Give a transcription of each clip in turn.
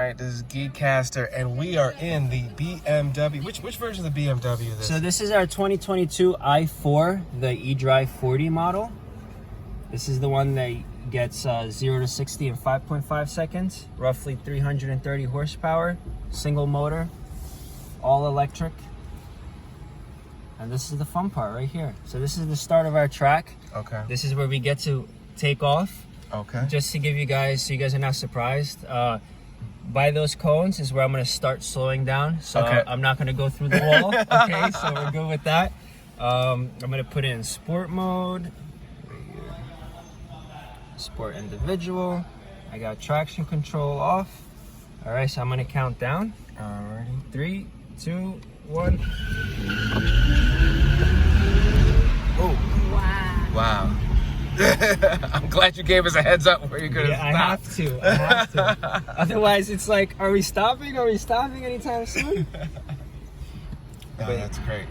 right, this is Geekcaster, and we are in the BMW. Which version of the BMW is this? So this is our 2022 i4, the eDrive 40 model. This is the one that gets 0 to 60 in 5.5 seconds, roughly 330 horsepower, single motor, all electric. And this is the fun part right here. So this is the start of our track. Okay. This is where we get to take off. Okay. Just to give you guys, so you guys are not surprised. By those cones is where I'm going to start slowing down. So okay. I'm not going to go through the wall. Okay, so we're good with that. I'm going to put it in sport mode. Sport individual. I got traction control off. All right, so I'm going to count down. Alrighty. 3, 2, 1. Oh. Wow. I'm glad you gave us a heads up where you're gonna stop. I have to. Otherwise, it's like, are we stopping? Are we stopping anytime soon? That's great.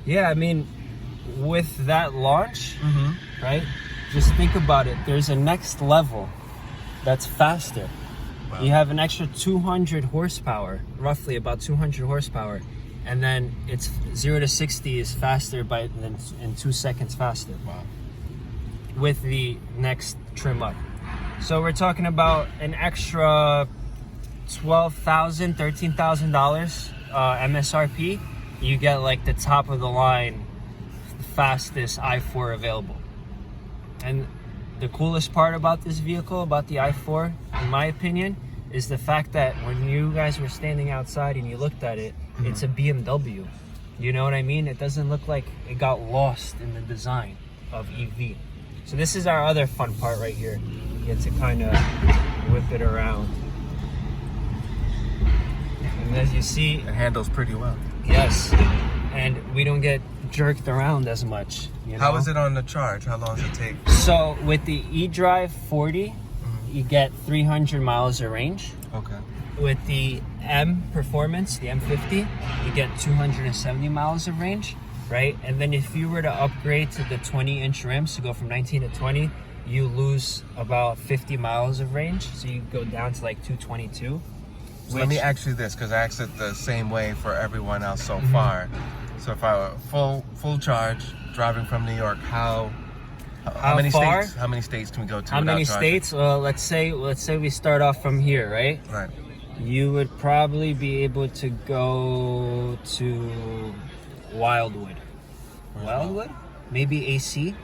Yeah, I mean, with that launch, right? Just think about it. There's a next level that's faster. Wow. You have an extra 200 horsepower, roughly about 200 horsepower. And then it's 0 to 60 is faster in 2 seconds faster. Wow. With the next trim up. So we're talking about an extra $12,000, $13,000 MSRP. You get like the top of the line, fastest i4 available. And the coolest part about this vehicle, about the i4, in my opinion, is the fact that when you guys were standing outside and you looked at it, it's a BMW. You know what I mean? It doesn't look like it got lost in the design of EV. So this is our other fun part right here. You get to kind of whip it around. And as you see, It handles pretty well. yes, and we don't get jerked around as much. You know? How is it on the charge? How long does it take? So with the eDrive 40, you get 300 miles of range. Okay. With the M Performance, the M50, you get 270 miles of range, right? And then if you were to upgrade to the 20-inch rims to go from 19 to 20, you lose about 50 miles of range. So you go down to like 222. So let me ask you this, because I asked it the same way for everyone else so far. So if I were full charge driving from New York, how many far? states? How many states can we go to? How many without charging? states? Well, let's say we start off from here, right? Right. You would probably be able to go to Wildwood. Wildwood? Maybe AC?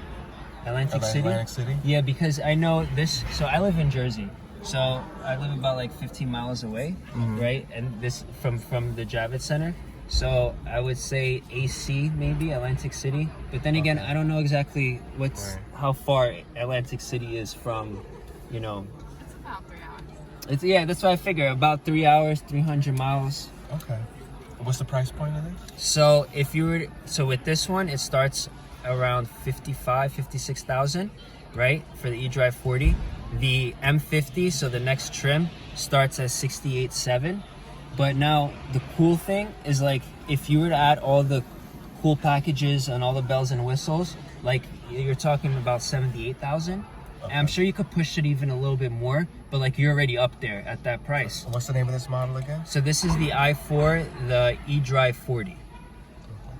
Atlantic City? Atlantic City? Yeah, because I know this. So I live in Jersey. So I live about like 15 miles away, right? And this from the Javits Center. So I would say AC, maybe Atlantic City. But then again, I don't know exactly how far Atlantic City is from, you know. It's about 3 hours. Yeah, that's what I figure. About 3 hours, 300 miles. Okay. What's the price point of this? So if you were, so with this one, it starts around 56,000, right? For the eDrive 40. The M50, so the next trim, starts at 68.7. But now the cool thing is, like, if you were to add all the cool packages and all the bells and whistles, like, you're talking about 78,000. Okay. And I'm sure you could push it even a little bit more, but like you're already up there at that price. What's the name of this model again? So this is the i4, the eDrive 40.